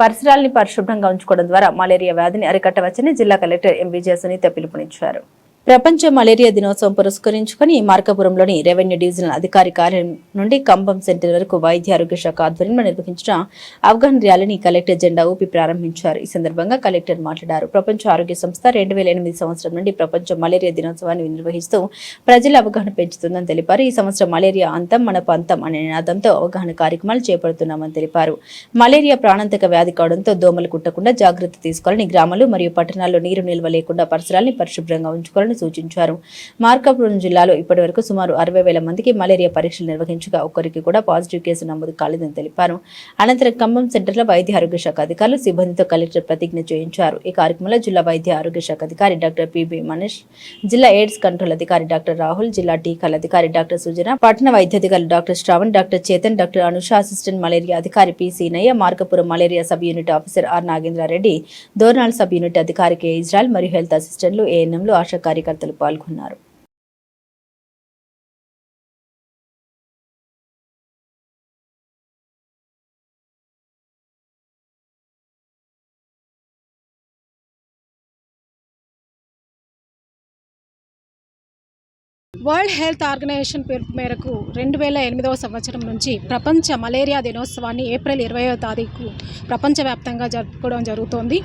పరిసరాలని పరిశుభ్రంగా ఉంచుకోవడం ద్వారా మలేరియా వ్యాధిని అరికట్టవచ్చని జిల్లా కలెక్టర్ ఎం విజయ సునీత పిలుపునిచ్చారు. ప్రపంచ మలేరియా దినోత్సవం పురస్కరించుకుని మార్కాపురంలోని రెవెన్యూ డివిజనల్ అధికారి కార్యాలయం నుండి కంబం సెంటర్ వరకు వైద్య ఆరోగ్య శాఖ ఆధ్వర్యంలో నిర్వహించిన అవగాహన ర్యాలీని కలెక్టర్ జెండా ఊపి ప్రారంభించారు. ఈ సందర్భంగా కలెక్టర్ మాట్లాడారు. ప్రపంచ ఆరోగ్య సంస్థ 2008 సంవత్సరం నుండి ప్రపంచ మలేరియా దినోత్సవాన్ని నిర్వహిస్తూ ప్రజల అవగాహన పెంచుతుందని తెలిపారు. ఈ సంవత్సరం మలేరియా అంతం మన పంతం అనే నినాదంతో అవగాహన కార్యక్రమాలు చేపడుతున్నామని తెలిపారు. మలేరియా ప్రాణాంతక వ్యాధి కావడంతో దోమలు కుట్టకుండా జాగ్రత్త తీసుకోవాలని, గ్రామాలు మరియు పట్టణాల్లో నీరు నిల్వ లేకుండా పరిసరాలను పరిశుభ్రంగా ఉంచుకోవాలని సూచించారు. మార్కాపురం జిల్లాలో ఇప్పటివరకు సుమారు 60,000 మందికి మలేరియా పరీక్షలు నిర్వహించగా ఒక్కరికి కూడా పాజిటివ్ కేసు నమోదు కాలేదని తెలిపారు. అనంతరం ఖమ్మం సెంటర్లో వైద్య ఆరోగ్య శాఖ అధికారులు సిబ్బందితో కలెక్టర్ ప్రతిజ్ఞ చేయించారు. ఈ కార్యక్రమంలో జిల్లా వైద్య ఆరోగ్య శాఖ అధికారి డాక్టర్ పిబి మనీష్, జిల్లా ఎయిడ్స్ కంట్రోల్ అధికారి డాక్టర్ రాహుల్, జిల్లా టీకాల అధికారి డాక్టర్ సుజన, పట్టణ వైద్యాధికారి doctor Shravan, doctor Chetan, doctor Anusha, assistant malaria అధికారి P Seenaiah, Markapuram malaria sub unit officer R Nagendra Reddy, Dornala sub unit అధికారి కె ఇజ్రాయల్ మరియు హెల్త్ అసిస్టెంట్లు, ఏఎన్ఎంలు, ఆశా కార్యకర్తలు పాల్గొన్నారు. వరల్డ్ హెల్త్ ఆర్గనైజేషన్ పిలుపు మేరకు 2008 సంవత్సరం నుంచి ప్రపంచ మలేరియా దినోత్సవాన్ని ఏప్రిల్ 20వ తారీఖు ప్రపంచవ్యాప్తంగా జరుపుకోవడం జరుగుతోంది.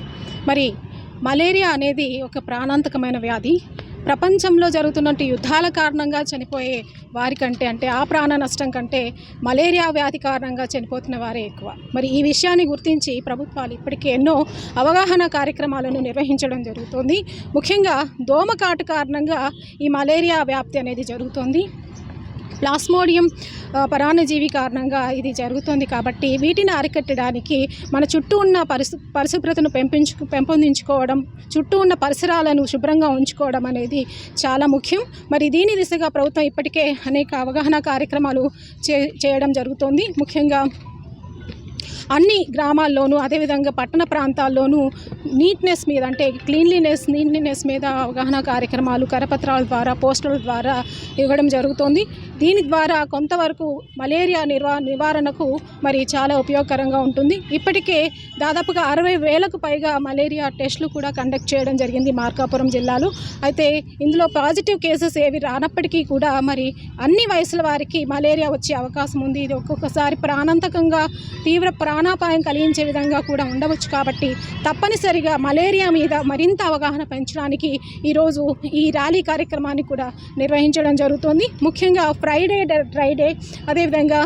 మరి మలేరియా అనేది ఒక ప్రాణాంతకమైన వ్యాధి. ప్రపంచంలో జరుగుతున్నట్టు యుద్ధాల కారణంగా చనిపోయే వారికంటే, అంటే ఆ ప్రాణ నష్టం కంటే మలేరియా వ్యాధి కారణంగా చనిపోతున్న వారే ఎక్కువ. మరి ఈ విషయాన్ని గుర్తించి ప్రభుత్వాలు ఇప్పటికే ఎన్నో అవగాహన కార్యక్రమాలను నిర్వహించడం జరుగుతుంది. ముఖ్యంగా దోమకాటు కారణంగా ఈ మలేరియా వ్యాప్తి అనేది జరుగుతుంది. ప్లాస్మోడియం పరాన్నజీవి కారణంగా ఇది జరుగుతుంది. కాబట్టి వీటిని అరికట్టడానికి మన చుట్టూ ఉన్న పరిశుభ్రతను పెంపొందించుకోవడం, చుట్టూ ఉన్న పరిసరాలను శుభ్రంగా ఉంచుకోవడం అనేది చాలా ముఖ్యం. మరి దీని దిశగా ప్రభుత్వం ఇప్పటికే అనేక అవగాహన కార్యక్రమాలు చేయడం జరుగుతుంది. ముఖ్యంగా అన్ని గ్రామాల్లోనూ, అదేవిధంగా పట్టణ ప్రాంతాల్లోనూ నీట్నెస్ మీద, అంటే నీట్నెస్ మీద అవగాహన కార్యక్రమాలు కరపత్రాల ద్వారా, పోస్టర్ల ద్వారా ఇవ్వడం జరుగుతుంది. దీని ద్వారా కొంతవరకు మలేరియా నివారణకు మరి చాలా ఉపయోగకరంగా ఉంటుంది. ఇప్పటికే దాదాపుగా 60,000కు పైగా మలేరియా టెస్టులు కూడా కండక్ట్ చేయడం జరిగింది మార్కాపురం జిల్లాలో. అయితే ఇందులో పాజిటివ్ కేసెస్ ఏవి రానప్పటికీ కూడా మరి అన్ని వయసుల వారికి మలేరియా వచ్చే అవకాశం ఉంది. ఇది ఒక్కొక్కసారి ప్రాణాంతకంగా తీవ్ర ప్రాణాపాయం కలిగించే విధంగా కూడా ఉండవచ్చు. కాబట్టి తప్పనిసరిగా మలేరియా మీద మరింత అవగాహన పెంచడానికి ఈరోజు ఈ ర్యాలీ కార్యక్రమాన్ని కూడా నిర్వహించడం జరుగుతుంది. ముఖ్యంగా ఫ్రైడే డ్రై డే, అదేవిధంగా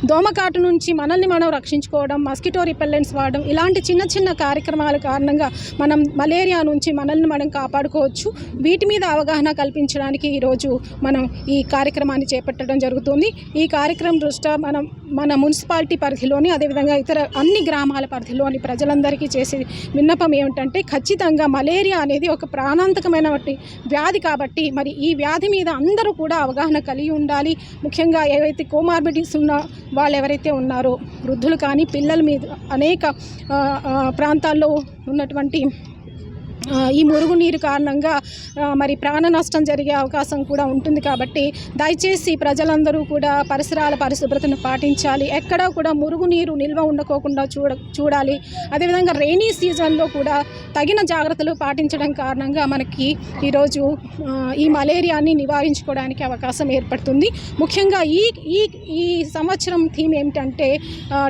దోమకాటు నుంచి మనల్ని మనం రక్షించుకోవడం, మస్కిటో రిపెల్లెంట్స్ వాడడం, ఇలాంటి చిన్న చిన్న కార్యక్రమాల కారణంగా మనం మలేరియా నుంచి మనల్ని మనం కాపాడుకోవచ్చు. వీటి మీద అవగాహన కల్పించడానికి ఈరోజు మనం ఈ కార్యక్రమాన్ని చేపట్టడం జరుగుతుంది. ఈ కార్యక్రమం దృష్ట్యా మన మున్సిపాలిటీ పరిధిలోని, అదేవిధంగా ఇతర అన్ని గ్రామాల పరిధిలోని ప్రజలందరికీ చేసే విన్నపం ఏమిటంటే, ఖచ్చితంగా మలేరియా అనేది ఒక ప్రాణాంతకమైన వ్యాధి. కాబట్టి మరి ఈ వ్యాధి మీద అందరూ కూడా అవగాహన కలిగి ఉండాలి. ముఖ్యంగా ఏవైతే కోమార్బిడిటీస్ ఉన్న వాళ్ళు ఎవరైతే ఉన్నారో, వృద్ధులు కానీ, పిల్లల మీద అనేక ప్రాంతాల్లో ఉన్నటువంటి ఈ మురుగునీరు కారణంగా మరి ప్రాణ నష్టం జరిగే అవకాశం కూడా ఉంటుంది. కాబట్టి దయచేసి ప్రజలందరూ కూడా పరిసరాల పరిశుభ్రతను పాటించాలి. ఎక్కడా కూడా మురుగునీరు నిల్వ ఉండకోకుండా చూడాలి. అదేవిధంగా రెయినీ సీజన్లో కూడా తగిన జాగ్రత్తలు పాటించడం కారణంగా మనకి ఈరోజు ఈ మలేరియాని నివారించుకోవడానికి అవకాశం ఏర్పడుతుంది. ముఖ్యంగా ఈ సంవత్సరం థీమ్ ఏమిటంటే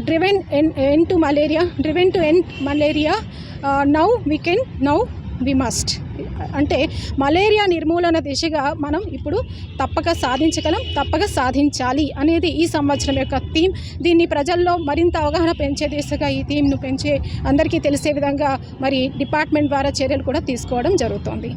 driven to end malaria, now we can, now we must. అంటే మలేరియా నిర్మూలన దిశగా మనం ఇప్పుడు తప్పక సాధించగలం, తప్పక సాధించాలి అనేది ఈ సంవత్సరం యొక్క థీమ్. దీన్ని ప్రజల్లో మరింత అవగాహన పెంచే దిశగా ఈ థీమ్ను అందరికీ తెలిసే విధంగా మరి డిపార్ట్మెంట్ ద్వారా చర్యలు కూడా తీసుకోవడం జరుగుతుంది.